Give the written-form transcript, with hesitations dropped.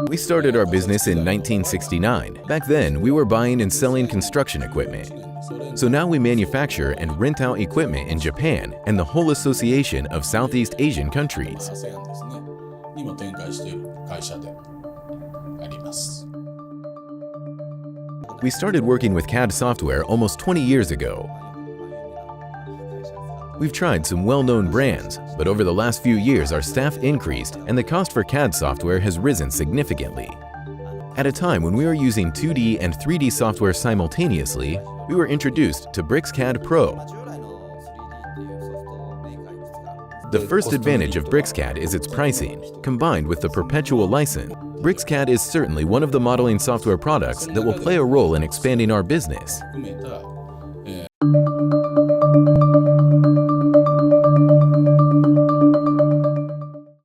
We started our business in 1969. Back then, we were buying and selling construction equipment. So now we manufacture and rent out equipment in Japan and the whole association of Southeast Asian countries. We started working with CAD software almost 20 years ago. We've tried some well-known brands, but over the last few years our staff increased and the cost for CAD software has risen significantly. At a time when we were using 2D and 3D software simultaneously, we were introduced to BricsCAD Pro. The first advantage of BricsCAD is its pricing. Combined with the perpetual license, BricsCAD is certainly one of the modeling software products that will play a role in expanding our business.